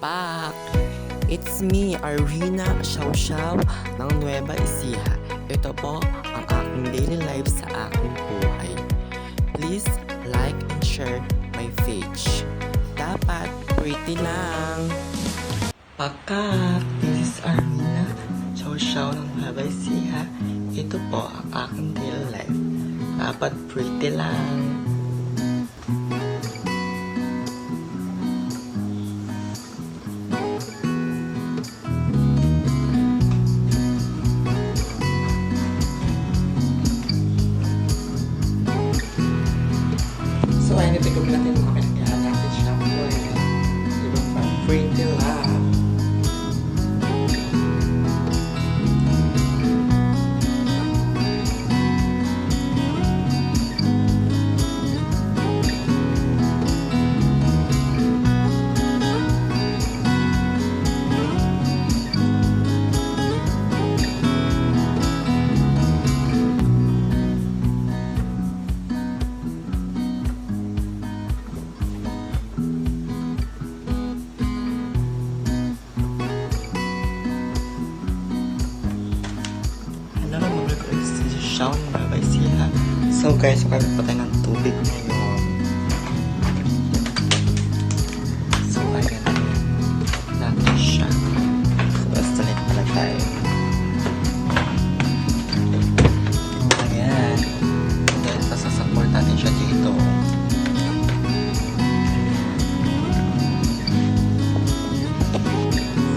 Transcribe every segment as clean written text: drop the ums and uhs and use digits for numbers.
back! It's me, Arvina Xiao ng Nueva Ecija. Ito po ang aking daily life sa aking buhay. Please like and share my page. Dapat pretty lang! Pakak! This is Arvina Xiao ng Nueva Ecija. Ito po ang aking daily life. Dapat pretty lang! So, ayun, ito gawin natin mga pinagkailan natin siya po eh. Diba pa? Pretty lang. Siya ng Nueva Ecija. So guys, magkakit pa tayo ng tubig ngayon. So ayan natin siya. So basta net pala tayo. Ayan. Then sasasupport natin siya dito.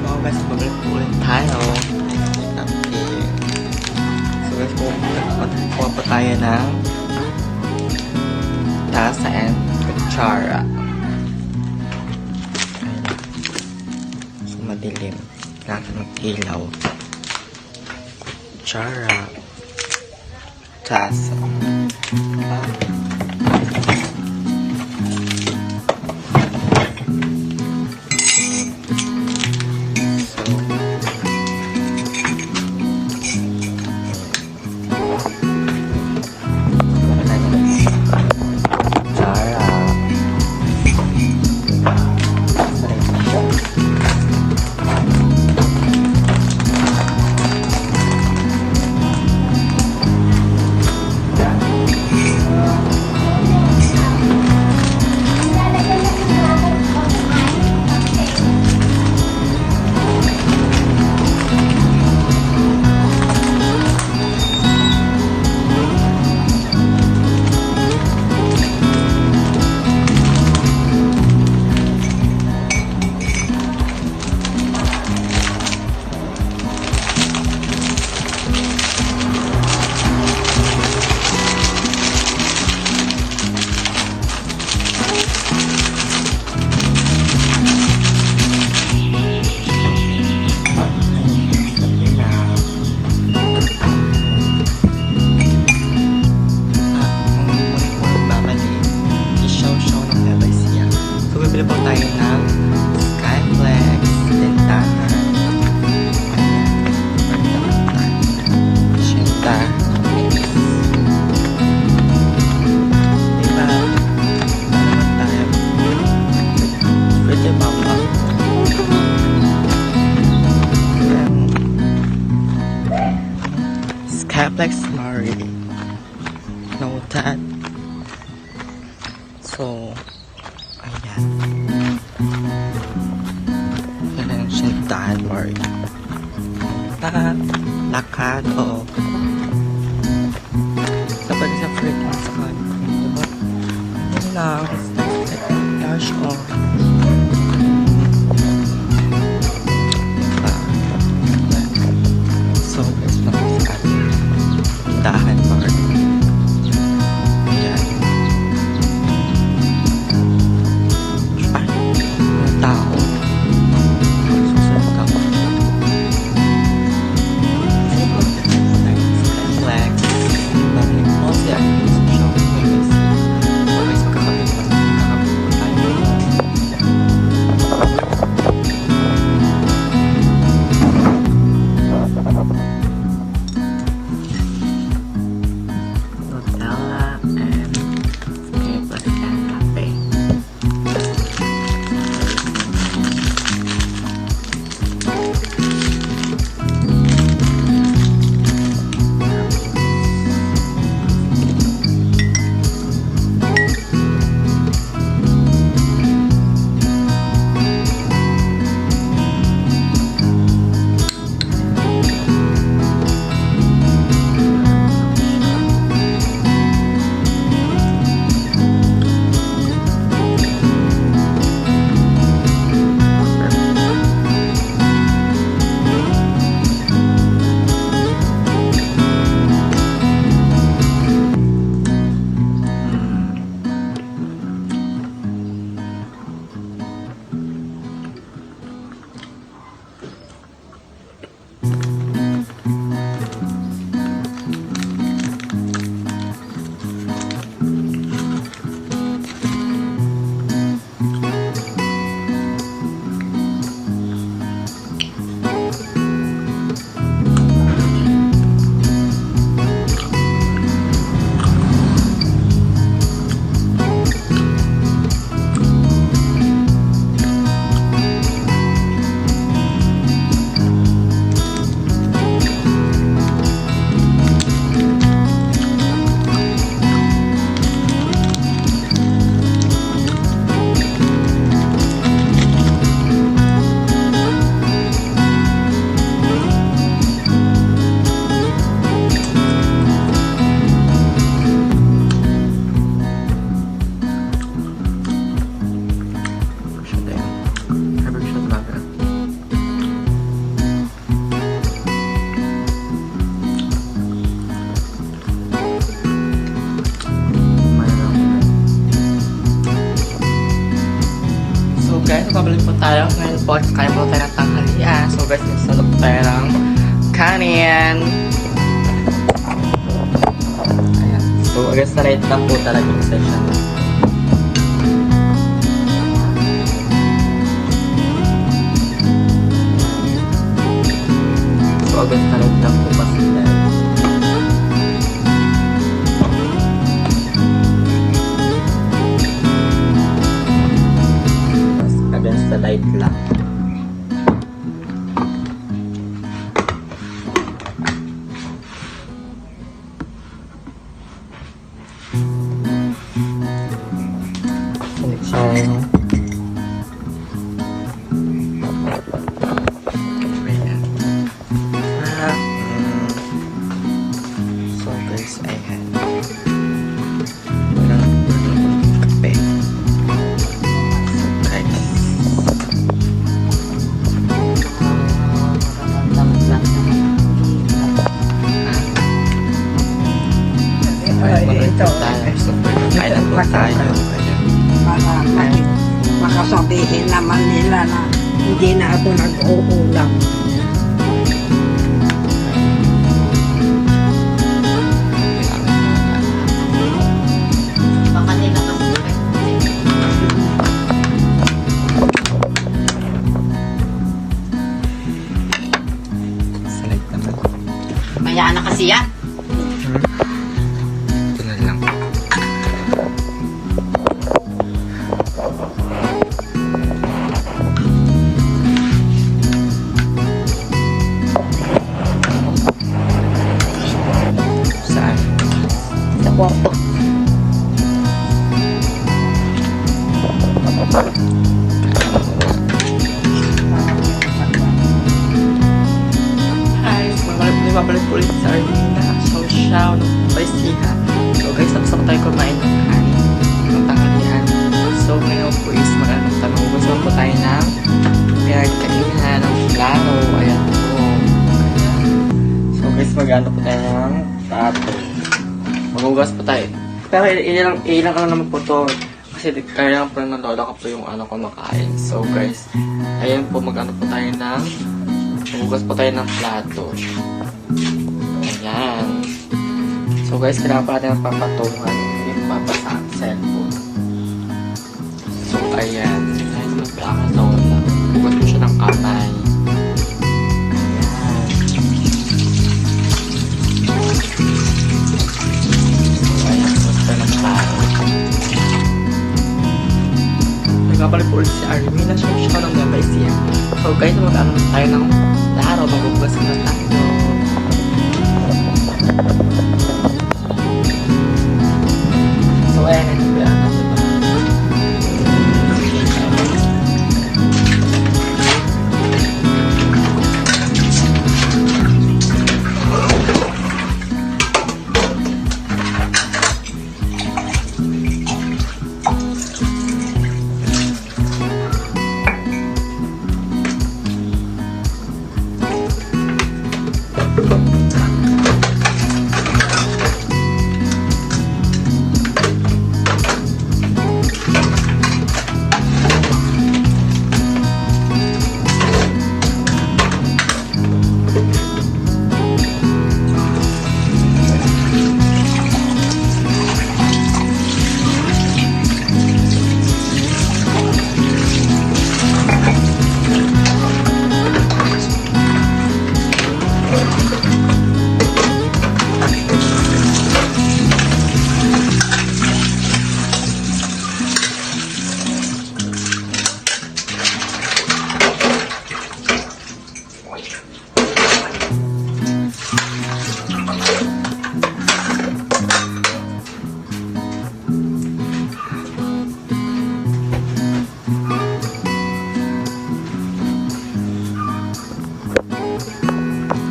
So guys, babalik po ulit tayo. Kuha pa tayo ng tasa and kutsara. So, madilim. Kailangan mag-ilaw. Kutsara. Tasa. Bibili po tayo ng Skyflex, Lentana, Shinta. Diba? Naman tayo. Pwede ba ba? Skyflex Marie. Know that. So, ayan. Yan ang Shintan or Lakado. Kapag sa freaking sa kanto, diba? Yan lang. Gosh, oh. Diba? So, guys, lang sa ating dahan part. Ayan. Tao. Susunod ako. Flex. Babalik mo siya. So, guys, magkakabit pa tayo. tayo. Ngayon po, kaya po tayo ng tanghalian. So guys, nagsalok tayo ng kanin. Ayan. So I guess na-rate lang po talaga yung session. So I guess na-rate lang po kasi dahil. Against the light lang. Sulit siya. Ayan. So guys, ayan. Walang kape. Kailan po tayo? Para makasabihin naman nila na hindi na ako nag-uulam. Baka nila kasi Select naman. maya na kasi yan. Ito na lang. Saan? Sa kwarto. Hi! Mabalik po ulit sa Armina. Shaw ng Paisiha. So guys, tapos ako tayo kumain ng kanin. Ng tanghalian. So ngayon po is magandang tanong. Gusto po tayo ng pinagkainan ng plano. Ayan po. Ayan. So guys, magano po tayo ng tato. Magugas po tayo. Pero ilang ano naman po to. Kasi kaya lang po ng lola ko po yung ano ko makain. So guys, ayan po magano po tayo ng magugas po tayo ng plato. Ayan. So guys, kailangan pa natin ang papatungan. Hindi mapasa ang cellphone. So ayan. Ayan naman pala ang lola. Hugas mo siya ng kamay. Ayan. So ayan. Hugas ka ng tao. Nagkabalik po ulit si Armina. Siya ng Nueva Ecija. So guys, mag-ano tayo ng laro. Magugas na tayo. So ayan, ito po yan.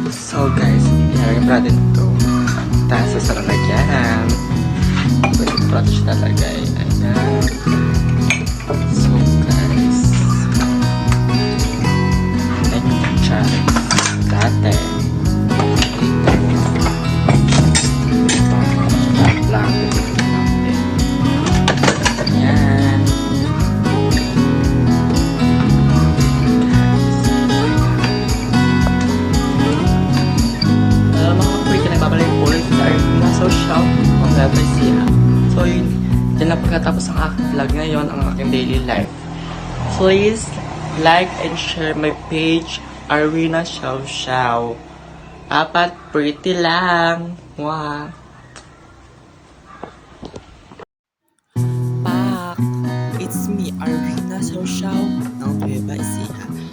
So guys, ilalagay pa natin ito. Tapos sa lalagyan. Pwede pa natin siya nalagay. Ayan. So guys. Ayan yung siya. Dati. Ito. Ito. Lang. Ayan. Ecija. So yun, dyan na pagkatapos ang aking vlog ngayon, ang aking daily life. Please like and share my page, Arina Xiao Xiao. Apat, pretty lang. Wow. Pak! It's me, Arina Xiao Xiao ng Nueva Ecija.